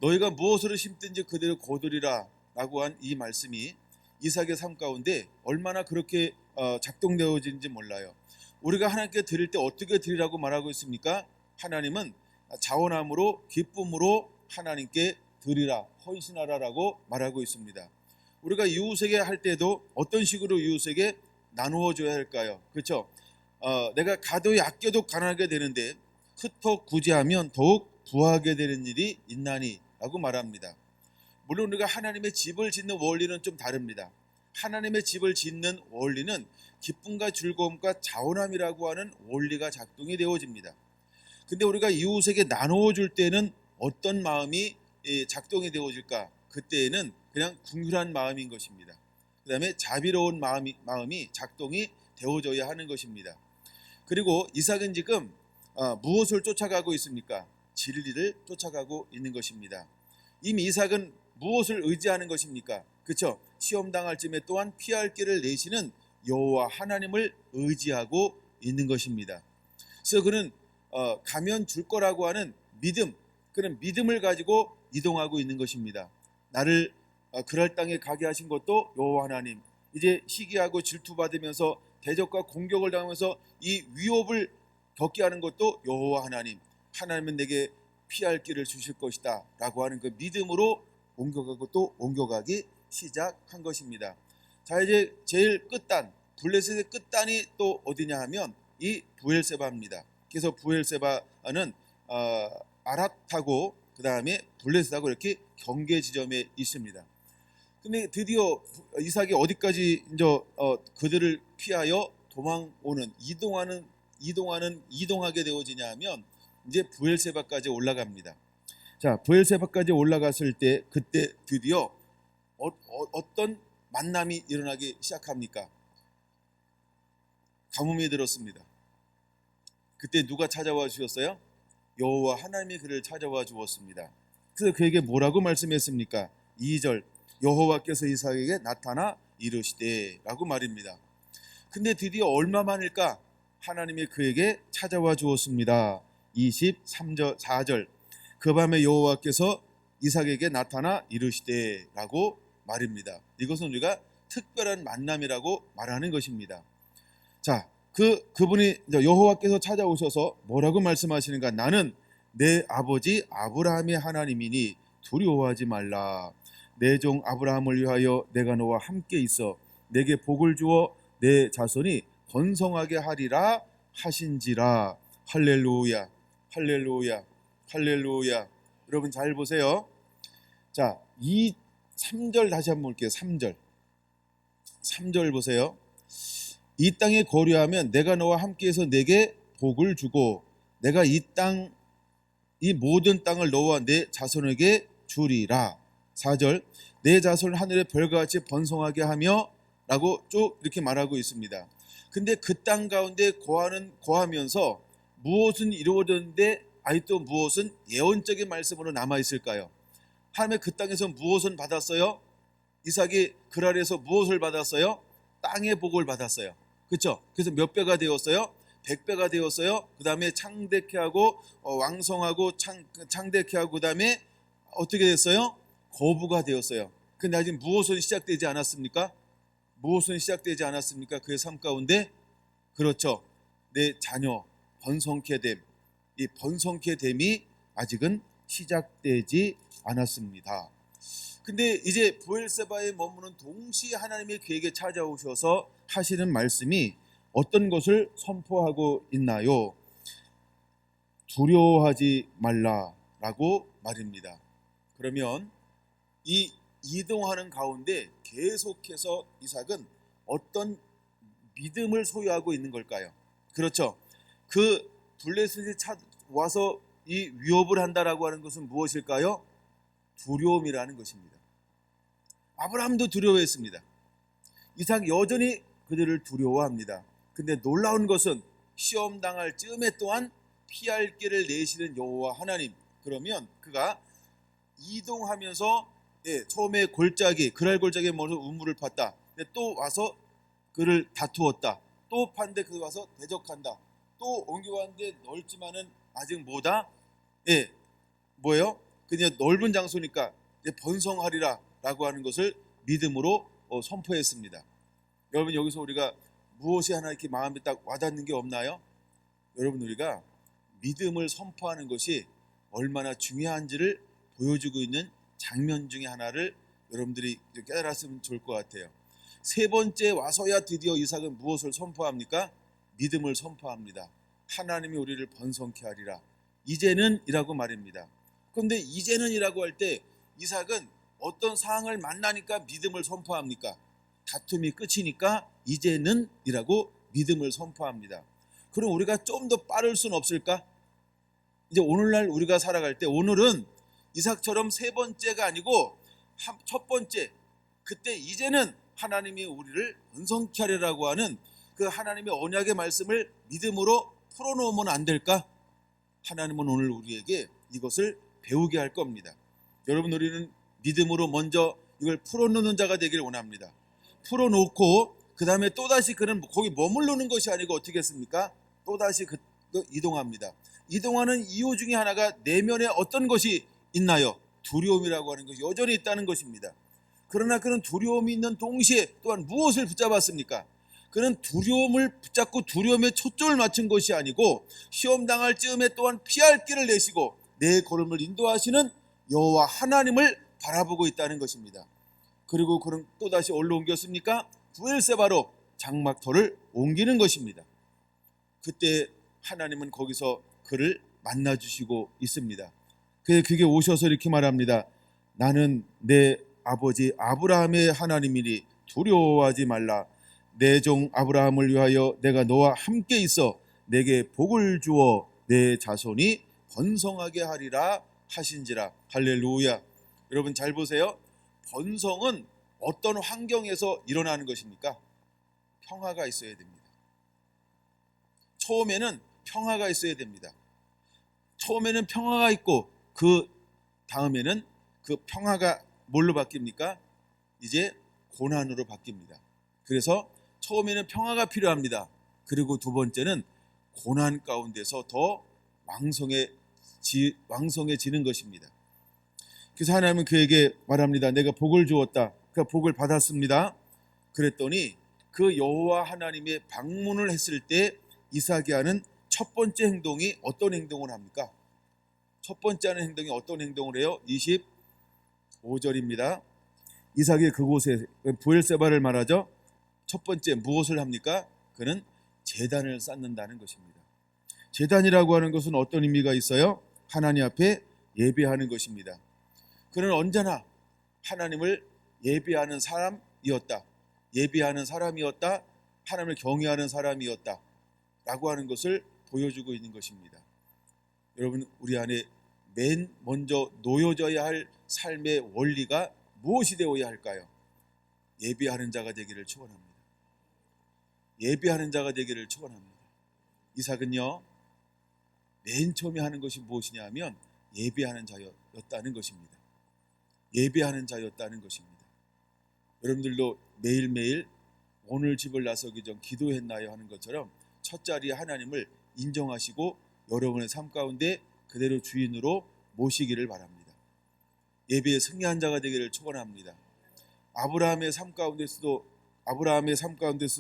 너희가 무엇으로 심든지 그대로 거두리라 라고 한 이 말씀이 이삭의 삶 가운데 얼마나 그렇게 작동되어지는지 몰라요. 우리가 하나님께 드릴 때 어떻게 드리라고 말하고 있습니까? 하나님은 자원함으로 기쁨으로 하나님께 드리라, 헌신하라라고 말하고 있습니다. 우리가 이웃에게 할 때도 어떤 식으로 이웃에게 나누어 줘야 할까요? 그렇죠? 내가 가도 아껴도 가난하게 되는데 흩어 구제하면 더욱 부하게 되는 일이 있나니 라고 말합니다. 물론 우리가 하나님의 집을 짓는 원리는 좀 다릅니다. 하나님의 집을 짓는 원리는 기쁨과 즐거움과 자원함이라고 하는 원리가 작동이 되어집니다. 근데 우리가 이웃에게 나누어 줄 때는 어떤 마음이 작동이 되어질까? 그때에는 그냥 궁휼한 마음인 것입니다. 그 다음에 자비로운 마음이 작동이 되어져야 하는 것입니다. 그리고 이삭은 지금 무엇을 쫓아가고 있습니까? 진리를 쫓아가고 있는 것입니다. 이미 이삭은 무엇을 의지하는 것입니까? 그렇죠? 시험 당할 쯤에 또한 피할 길을 내시는 여호와 하나님을 의지하고 있는 것입니다. 그래서 그는 가면 줄 거라고 하는 믿음, 그런 믿음을 가지고 이동하고 있는 것입니다. 나를 그랄 땅에 가게 하신 것도 여호와 하나님. 이제 시기하고 질투받으면서 대적과 공격을 당하면서 이 위협을 겪게 하는 것도 여호와 하나님. 하나님은 내게 피할 길을 주실 것이다 라고 하는 그 믿음으로 옮겨가고 또 옮겨가기 시작한 것입니다. 자, 이제 제일 끝단, 블레셋의 끝단이 또 어디냐 하면 이 부엘세바입니다. 그래서 부엘세바는 아랏하고 그 다음에 블레셋하고 이렇게 경계 지점에 있습니다. 근데 드디어 이삭이 어디까지 이제 그들을 피하여 도망오는 이동하게 되어지냐 하면 이제 부엘세바까지 올라갑니다. 자, 부엘세바까지 올라갔을 때 그때 드디어 어떤 만남이 일어나기 시작합니까? 가뭄이 들었습니다. 그때 누가 찾아와 주셨어요? 여호와 하나님이 그를 찾아와 주었습니다. 그래서 그에게 뭐라고 말씀했습니까? 2절 여호와께서 이삭에게 나타나 이르시되 라고 말입니다. 근데 드디어 얼마 만일까? 하나님이 그에게 찾아와 주었습니다. 23절 4절 그 밤에 여호와께서 이삭에게 나타나 이르시되 라고 말입니다. 이것은 우리가 특별한 만남이라고 말하는 것입니다. 자, 그분이 여호와께서 찾아오셔서 뭐라고 말씀하시는가? 나는 내 아버지 아브라함의 하나님이니 두려워하지 말라. 내 종 아브라함을 위하여 내가 너와 함께 있어 내게 복을 주어 내 자손이 번성하게 하리라 하신지라. 할렐루야, 할렐루야, 할렐루야. 여러분 잘 보세요. 자, 3절 다시 한번 볼게요. 3절 보세요. 이 땅에 거류하면 내가 너와 함께해서 내게 복을 주고 내가 이 모든 땅을 너와 내 자손에게 주리라. 4절 내 자손을 하늘의 별과 같이 번성하게 하며 라고 쭉 이렇게 말하고 있습니다. 근데 그 땅 가운데 거하면서 무엇은 이루어졌는데 아직도 무엇은 예언적인 말씀으로 남아있을까요? 하나님의 그 땅에서 무엇을 받았어요? 이삭이 그랄에서 무엇을 받았어요? 땅의 복을 받았어요. 그렇죠? 그래서 몇 배가 되었어요? 100배가 되었어요. 그 다음에 창대케 하고 왕성하고 창대케 하고 그 다음에 어떻게 됐어요? 거부가 되었어요. 근데 아직 무엇은 시작되지 않았습니까? 무엇은 시작되지 않았습니까? 그의 삶 가운데 그렇죠. 내 자녀 번성케 됨, 이 번성케 됨이 아직은 시작되지 않았습니다. 근데 이제 부엘세바에 머무는 동시에 하나님의 그에게 찾아오셔서 하시는 말씀이 어떤 것을 선포하고 있나요? 두려워하지 말라라고 말입니다. 그러면 이 이동하는 가운데 계속해서 이삭은 어떤 믿음을 소유하고 있는 걸까요? 그렇죠. 그 블레셋이 와서 이 위협을 한다라고 하는 것은 무엇일까요? 두려움이라는 것입니다. 아브라함도 두려워했습니다. 이삭 여전히 그들을 두려워합니다. 근데 놀라운 것은 시험 당할 즈음에 또한 피할 길을 내시는 여호와 하나님. 그러면 그가 이동하면서 처음에 골짜기 그랄골짜기에 머서 우물을 팠다. 근데 또 와서 그를 다투었다. 또 판데 그 와서 대적한다. 또 옮겨왔는데 넓지만은 아직 뭐다? 뭐예요? 그냥 넓은 장소니까 이제 번성하리라라고 하는 것을 믿음으로 선포했습니다. 여러분, 여기서 우리가 무엇이 하나 이렇게 마음에 딱 와닿는 게 없나요? 여러분, 우리가 믿음을 선포하는 것이 얼마나 중요한지를 보여주고 있는 장면 중에 하나를 여러분들이 깨달았으면 좋을 것 같아요. 세 번째 와서야 드디어 이삭은 무엇을 선포합니까? 믿음을 선포합니다. 하나님이 우리를 번성케 하리라. 이제는 이라고 말입니다. 그런데 이제는 이라고 할 때 이삭은 어떤 상황을 만나니까 믿음을 선포합니까? 다툼이 끝이니까 이제는 이라고 믿음을 선포합니다. 그럼 우리가 좀 더 빠를 수는 없을까? 이제 오늘날 우리가 살아갈 때 오늘은 이삭처럼 세 번째가 아니고 첫 번째, 그때 이제는 하나님이 우리를 번성케 하리라고 하는 그 하나님의 언약의 말씀을 믿음으로 풀어놓으면 안 될까? 하나님은 오늘 우리에게 이것을 배우게 할 겁니다. 여러분, 우리는 믿음으로 먼저 이걸 풀어놓는 자가 되기를 원합니다. 풀어놓고 그 다음에 또다시 그는 거기 머무르는 것이 아니고 어떻게 했습니까? 또다시 이동합니다. 이동하는 이유 중에 하나가 내면에 어떤 것이 있나요? 두려움이라고 하는 것이 여전히 있다는 것입니다. 그러나 그는 두려움이 있는 동시에 또한 무엇을 붙잡았습니까? 그는 두려움을 붙잡고 두려움에 초점을 맞춘 것이 아니고 시험 당할 즈음에 또한 피할 길을 내시고 내 걸음을 인도하시는 여호와 하나님을 바라보고 있다는 것입니다. 그리고 그는 또다시 어디로 옮겼습니까? 브엘세바로 장막터를 옮기는 것입니다. 그때 하나님은 거기서 그를 만나주시고 있습니다. 그게 오셔서 이렇게 말합니다. 나는 내 아버지 아브라함의 하나님이니 두려워하지 말라. 내 종 아브라함을 위하여 내가 너와 함께 있어 내게 복을 주어 내 자손이 번성하게 하리라 하신지라. 할렐루야. 여러분 잘 보세요. 번성은 어떤 환경에서 일어나는 것입니까? 평화가 있어야 됩니다. 처음에는 평화가 있어야 됩니다. 처음에는 평화가 있고 그 다음에는 그 평화가 뭘로 바뀝니까? 이제 고난으로 바뀝니다. 그래서 처음에는 평화가 필요합니다. 그리고 두 번째는 고난 가운데서 더 왕성해지는 것입니다. 그래서 하나님은 그에게 말합니다. 내가 복을 주었다. 그 복을 받았습니다. 그랬더니 그 여호와 하나님의 방문을 했을 때 이삭이 하는 첫 번째 행동이 어떤 행동을 합니까? 첫 번째 하는 행동이 어떤 행동을 해요? 25절입니다. 이삭이 그곳에 브엘세바를 말하죠. 첫 번째 무엇을 합니까? 그는 제단을 쌓는다는 것입니다. 제단이라고 하는 것은 어떤 의미가 있어요? 하나님 앞에 예배하는 것입니다. 그는 언제나 하나님을 예배하는 사람이었다. 예배하는 사람이었다. 하나님을 경외하는 사람이었다. 라고 하는 것을 보여주고 있는 것입니다. 여러분, 우리 안에 맨 먼저 놓여져야 할 삶의 원리가 무엇이 되어야 할까요? 예배하는 자가 되기를 축원합니다. 예배하는 자가 되기를 축원합니다. 이삭은요, 맨 처음에 하는 것이 무엇이냐 하면 예배하는 자였다는 것입니다. 예배하는 자였다는 것입니다. 여러분들도 매일매일 오늘 집을 나서기 전 기도했나요 하는 것처럼 첫 자리에 하나님을 인정하시고 여러분의 삶 가운데 그대로 주인으로 모시기를 바랍니다. 예배에 승리한 자가 되기를 축원합니다. 아브라함의 삶 가운데서도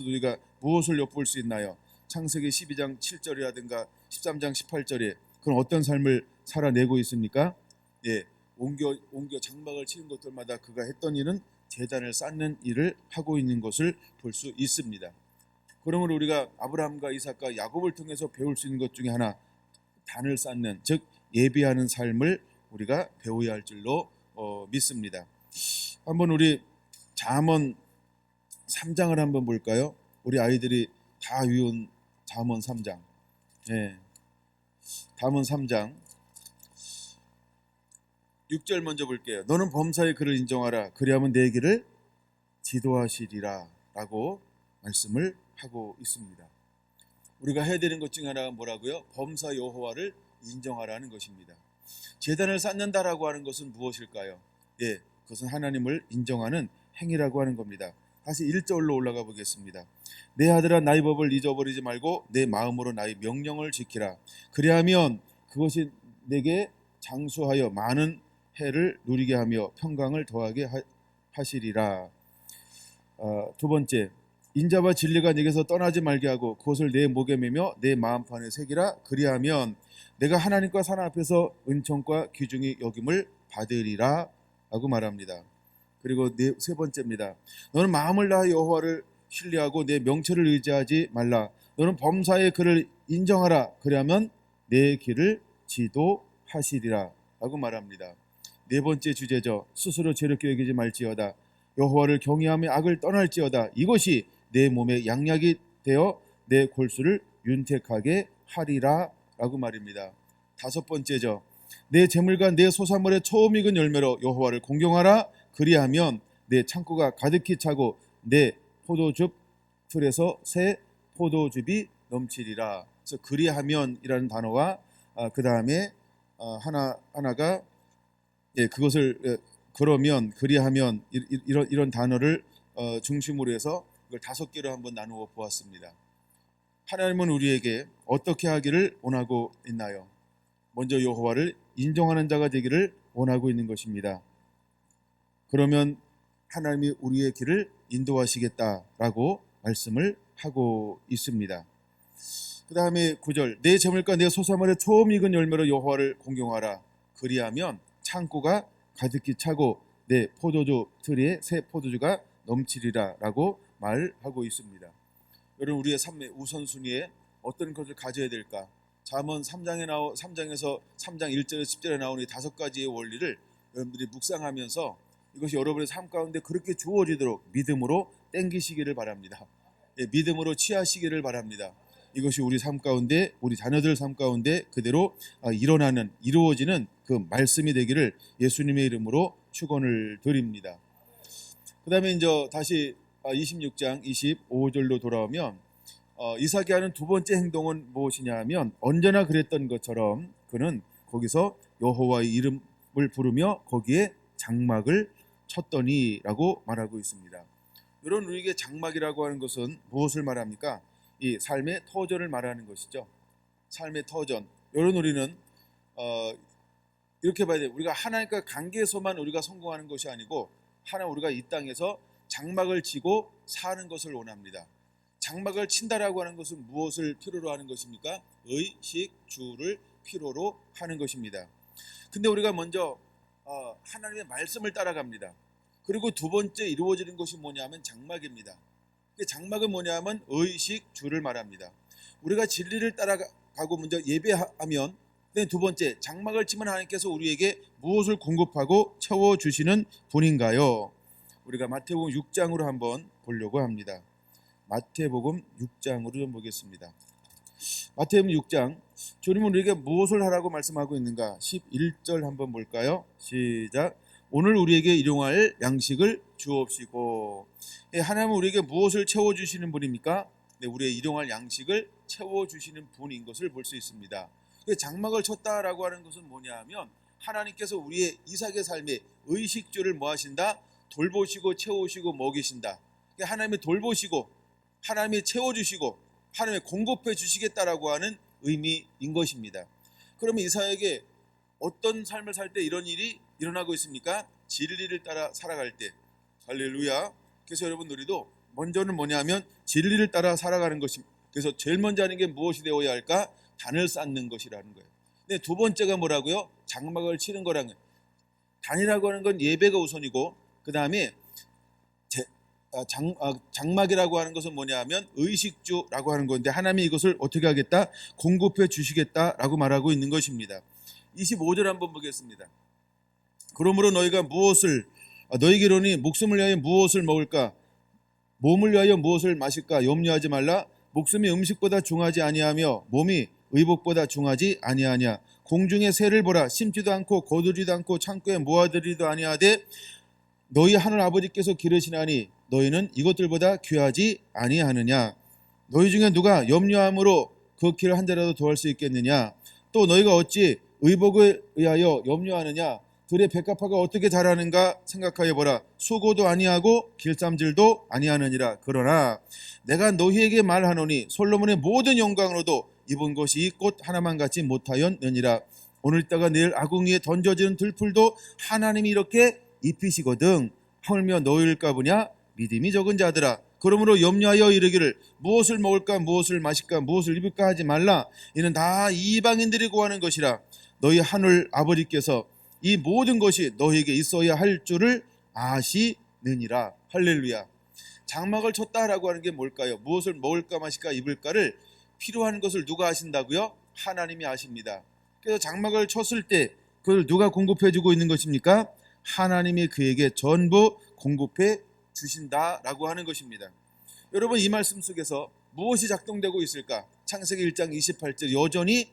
우리가 무엇을 엿볼 수 있나요? 창세기 12장 7절이라든가 13장 18절에 그런 어떤 삶을 살아내고 있습니까? 옮겨 장막을 치는 것들마다 그가 했던 일은 제단을 쌓는 일을 하고 있는 것을 볼 수 있습니다. 그러므로 우리가 아브라함과 이삭과 야곱을 통해서 배울 수 있는 것 중에 하나, 단을 쌓는, 즉 예배하는 삶을 우리가 배워야 할 줄로 믿습니다. 한번 우리 잠언 3장을 한번 볼까요? 우리 아이들이 다 외운 잠언 3장. 잠언 3장 6절 먼저 볼게요. 너는 범사의 그를 인정하라. 그리하면 내 길을 지도하시리라 라고 말씀을 하고 있습니다. 우리가 해야 되는 것 중에 하나가 뭐라고요? 범사 여호와를 인정하라는 것입니다. 제단을 쌓는다라고 하는 것은 무엇일까요? 예, 그것은 하나님을 인정하는 행위라고 하는 겁니다. 다시 1절로 올라가 보겠습니다. 내 아들아 나의 법을 잊어버리지 말고 내 마음으로 나의 명령을 지키라. 그리하면 그것이 내게 장수하여 많은 해를 누리게 하며 평강을 더하게 하시리라. 두 번째, 인자와 진리가 네게서 떠나지 말게 하고 그것을 내 목에 매며 내 마음판에 새기라. 그리하면 내가 하나님과 사람 앞에서 은총과 귀중히 여김을 받으리라 라고 말합니다. 그리고 세 번째입니다. 너는 마음을 다하여 여호와를 신뢰하고 내 명체를 의지하지 말라. 너는 범사의 그를 인정하라. 그리하면 내 길을 지도하시리라 라고 말합니다. 네 번째 주제죠. 스스로 죄롭게 여기지 말지어다. 여호와를 경외하며 악을 떠날지어다. 이것이 내 몸에 양약이 되어 내 골수를 윤택하게 하리라 라고 말입니다. 다섯 번째죠. 내 재물과 내 소산물의 처음 익은 열매로 여호와를 공경하라. 그리하면 내 창고가 가득히 차고 내 포도즙 틀에서 새 포도즙이 넘치리라. 그래서 그리하면이라는 단어와 그 다음에 하나가 그것을 그러면 그리하면 이런 단어를 중심으로 해서 이걸 5개로 한번 나누어 보았습니다. 하나님은 우리에게 어떻게 하기를 원하고 있나요? 먼저 여호와를 인정하는 자가 되기를 원하고 있는 것입니다. 그러면 하나님이 우리의 길을 인도하시겠다라고 말씀을 하고 있습니다. 그 다음에 9절, 내 재물과 내 소산물의 처음 익은 열매로 여호와를 공경하라. 그리하면 창고가 가득히 차고 내 포도주 틀에 새 포도주가 넘치리라 라고 말하고 있습니다. 여러분, 우리의 삶의 우선순위에 어떤 것을 가져야 될까? 잠언 3장에서 3장 1절에서 10절에 나오는 이 5가지의 원리를 여러분들이 묵상하면서 이것이 여러분의 삶 가운데 그렇게 주어지도록 믿음으로 땡기시기를 바랍니다. 믿음으로 취하시기를 바랍니다. 이것이 우리 삶 가운데, 우리 자녀들 삶 가운데 그대로 이루어지는 그 말씀이 되기를 예수님의 이름으로 축원을 드립니다. 그 다음에 이제 다시 26장 25절로 돌아오면 이삭이 하는 두 번째 행동은 무엇이냐 하면, 언제나 그랬던 것처럼 그는 거기서 여호와의 이름을 부르며 거기에 장막을 쳤더니 라고 말하고 있습니다. 여러분, 우리에게 장막이라고 하는 것은 무엇을 말합니까? 이 삶의 터전을 말하는 것이죠. 삶의 터전. 여러분, 우리는 이렇게 봐야 돼요. 우리가 하나님과 관계에서만 우리가 성공하는 것이 아니고 우리가 이 땅에서 장막을 치고 사는 것을 원합니다. 장막을 친다라고 하는 것은 무엇을 필요로 하는 것입니까? 의식주를 필요로 하는 것입니다. 근데 우리가 먼저 하나님의 말씀을 따라갑니다. 그리고 두 번째 이루어지는 것이 뭐냐면 장막입니다. 장막은 뭐냐면 의식주를 말합니다. 우리가 진리를 따라가고 먼저 예배하면, 두 번째 장막을 치면 하나님께서 우리에게 무엇을 공급하고 채워주시는 분인가요? 우리가 마태복음 6장으로 한번 보려고 합니다. 마태복음 6장으로 좀 보겠습니다. 마태복음 6장, 주님은 우리에게 무엇을 하라고 말씀하고 있는가? 11절 한번 볼까요? 시작. 오늘 우리에게 일용할 양식을 주옵시고. 하나님은 우리에게 무엇을 채워주시는 분입니까? 우리의 일용할 양식을 채워주시는 분인 것을 볼 수 있습니다. 장막을 쳤다라고 하는 것은 뭐냐 하면, 하나님께서 우리의 이삭의 삶에 의식주를 뭐 하신다? 돌보시고 채우시고 먹이신다. 하나님이 돌보시고 하나님이 채워주시고 하나님이 공급해 주시겠다라고 하는 의미인 것입니다. 그러면 이삭에게 어떤 삶을 살 때 이런 일이 일어나고 있습니까? 진리를 따라 살아갈 때. 할렐루야. 그래서 여러분, 우리도 먼저는 뭐냐면 진리를 따라 살아가는 것입니다. 그래서 제일 먼저 하는 게 무엇이 되어야 할까? 단을 쌓는 것이라는 거예요. 근데 두 번째가 뭐라고요? 장막을 치는 거라는 거예요. 단이라고 하는 건 예배가 우선이고, 그 다음에 장막이라고 하는 것은 뭐냐 하면 의식주라고 하는 건데, 하나님이 이것을 어떻게 하겠다? 공급해 주시겠다라고 말하고 있는 것입니다. 25절 한번 보겠습니다. 그러므로 너희가 너희기로니 목숨을 위하여 무엇을 먹을까? 몸을 위하여 무엇을 마실까? 염려하지 말라. 목숨이 음식보다 중하지 아니하며 몸이 의복보다 중하지 아니하냐. 공중의 새를 보라. 심지도 않고 거두지도 않고 창고에 모아들이도 아니하되 너희 하늘 아버지께서 기르시나니 너희는 이것들보다 귀하지 아니하느냐. 너희 중에 누가 염려함으로 그 길을 한 자라도 더할 수 있겠느냐? 또 너희가 어찌 의복에 의하여 염려하느냐? 들의 백합화가 어떻게 자라는가 생각하여 보라. 수고도 아니하고 길쌈질도 아니하느니라. 그러나 내가 너희에게 말하노니 솔로몬의 모든 영광으로도 입은 것이 이 꽃 하나만 같이 못하였느니라. 오늘 있다가 내일 아궁이에 던져지는 들풀도 하나님이 이렇게 입히시거든. 하물며 너희일까 보냐? 믿음이 적은 자들아. 그러므로 염려하여 이르기를 무엇을 먹을까 무엇을 마실까 무엇을 입을까 하지 말라. 이는 다 이방인들이 구하는 것이라. 너희 하늘 아버지께서 이 모든 것이 너희에게 있어야 할 줄을 아시느니라. 할렐루야. 장막을 쳤다라고 하는 게 뭘까요? 무엇을 먹을까 마실까 입을까를 필요한 것을 누가 아신다고요? 하나님이 아십니다. 그래서 장막을 쳤을 때 그걸 누가 공급해 주고 있는 것입니까? 하나님이 그에게 전부 공급해 주신다라고 하는 것입니다. 여러분, 이 말씀 속에서 무엇이 작동되고 있을까? 창세기 1장 28절 여전히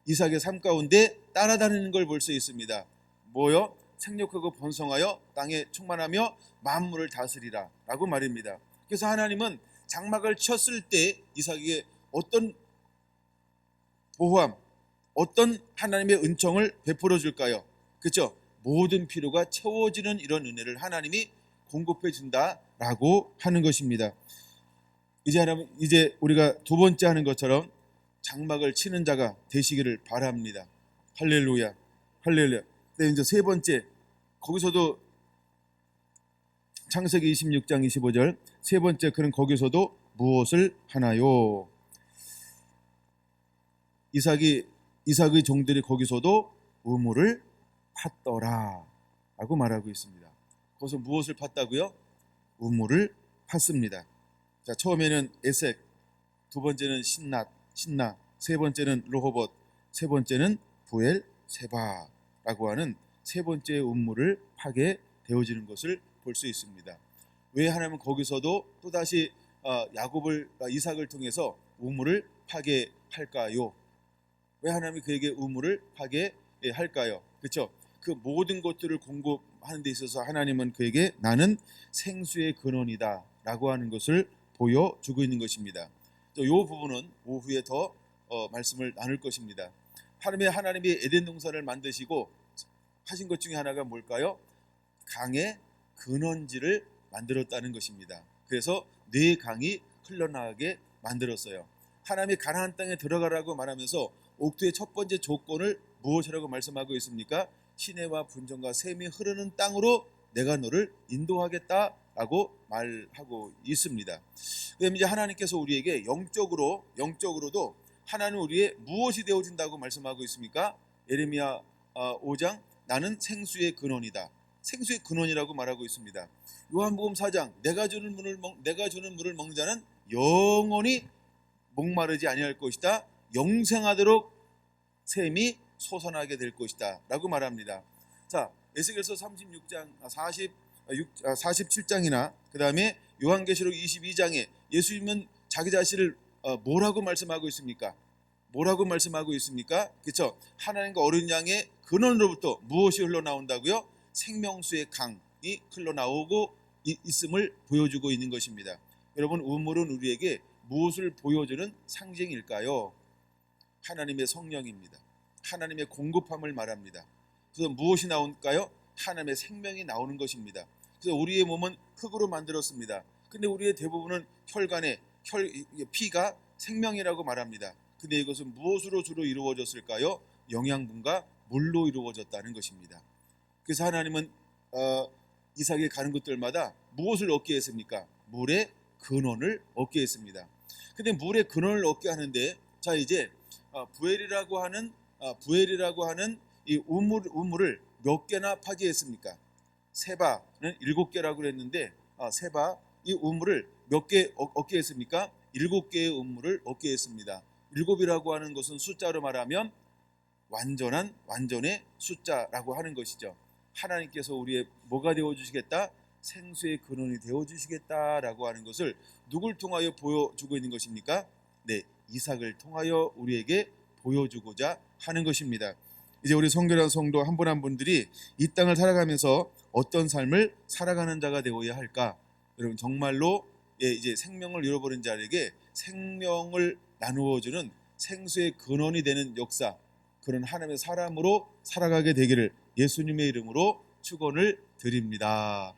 이삭의 삶 가운데 따라다니는 걸 볼 수 있습니다. 뭐요? 생육하고 번성하여 땅에 충만하며 만물을 다스리라 라고 말입니다. 그래서 하나님은 장막을 쳤을 때 이삭에게 어떤 보호함, 어떤 하나님의 은총을 베풀어 줄까요? 그렇죠? 모든 필요가 채워지는 이런 은혜를 하나님이 공급해 준다라고 하는 것입니다. 이제 우리가 두 번째 하는 것처럼 장막을 치는 자가 되시기를 바랍니다. 할렐루야, 할렐루야. 근데 이제 세 번째, 거기서도 창세기 26장 25절 세 번째, 그는 거기서도 무엇을 하나요? 이삭의 종들이 거기서도 우물을 팠더라 라고 말하고 있습니다. 거기서 무엇을 팠다고요? 우물을 팠습니다. 자, 처음에는 에색, 두 번째는 신나, 세 번째는 르호봇, 세 번째는 부엘세바라고 하는 세 번째 우물을 파게 되어지는 것을 볼 수 있습니다. 왜 하나님은 거기서도 또다시 이삭을 통해서 우물을 파게 할까요? 왜 하나님이 그에게 우물을 파게 할까요? 그렇죠? 그 모든 것들을 공급하는 데 있어서 하나님은 그에게 나는 생수의 근원이다 라고 하는 것을 보여주고 있는 것입니다. 이 부분은 오후에 더 말씀을 나눌 것입니다. 하나님이 에덴 동산을 만드시고 하신 것 중에 하나가 뭘까요? 강의 근원지를 만들었다는 것입니다. 그래서 네 강이 흘러나가게 만들었어요. 하나님이 가나안 땅에 들어가라고 말하면서 옥토의 첫 번째 조건을 무엇이라고 말씀하고 있습니까? 시내와 분정과 샘이 흐르는 땅으로 내가 너를 인도하겠다라고 말하고 있습니다. 그럼 이제 하나님께서 우리에게 영적으로도 하나님 우리의 무엇이 되어준다고 말씀하고 있습니까? 예레미야 5장 나는 생수의 근원이다. 생수의 근원이라고 말하고 있습니다. 요한복음 4장 내가 주는 물을 먹는 자는 영원히 목마르지 아니할 것이다. 영생하도록 샘이 솟아나게 될 것이다 라고 말합니다. 자, 에스겔서 36장 47장이나 그 다음에 요한계시록 22장에 예수님은 자기 자신을 뭐라고 말씀하고 있습니까? 그렇죠? 하나님과 어린 양의 근원으로부터 무엇이 흘러나온다고요? 생명수의 강이 흘러나오고 있음을 보여주고 있는 것입니다. 여러분, 우물은 우리에게 무엇을 보여주는 상징일까요? 하나님의 성령입니다. 하나님의 공급함을 말합니다. 그래서 무엇이 나올까요? 하나님의 생명이 나오는 것입니다. 그래서 우리의 몸은 흙으로 만들었습니다. 근데 우리의 대부분은 피가 생명이라고 말합니다. 근데 이것은 무엇으로 주로 이루어졌을까요? 영양분과 물로 이루어졌다는 것입니다. 그래서 하나님은 이삭이 가는 곳들마다 무엇을 얻게 했습니까? 물의 근원을 얻게 했습니다. 근데 물의 근원을 얻게 하는데, 자, 이제 부엘이라고 하는 이 우물을 몇 개나 파게 했습니까? 세바는 7개라고 그랬는데 세바 이 우물을 몇 개 얻게 했습니까? 7개의 우물을 얻게 했습니다. 7이라고 하는 것은 숫자로 말하면 완전의 숫자라고 하는 것이죠. 하나님께서 우리의 뭐가 되어주시겠다? 생수의 근원이 되어주시겠다라고 하는 것을 누굴 통하여 보여주고 있는 것입니까? 네, 이삭을 통하여 우리에게 보여주고자 하는 것입니다. 이제 우리 성결한 성도 한 분 한 분들이 이 땅을 살아가면서 어떤 삶을 살아가는 자가 되어야 할까? 여러분, 정말로 이제 생명을 잃어버린 자에게 생명을 나누어주는 생수의 근원이 되는 역사, 그런 하나님의 사람으로 살아가게 되기를 예수님의 이름으로 축원을 드립니다.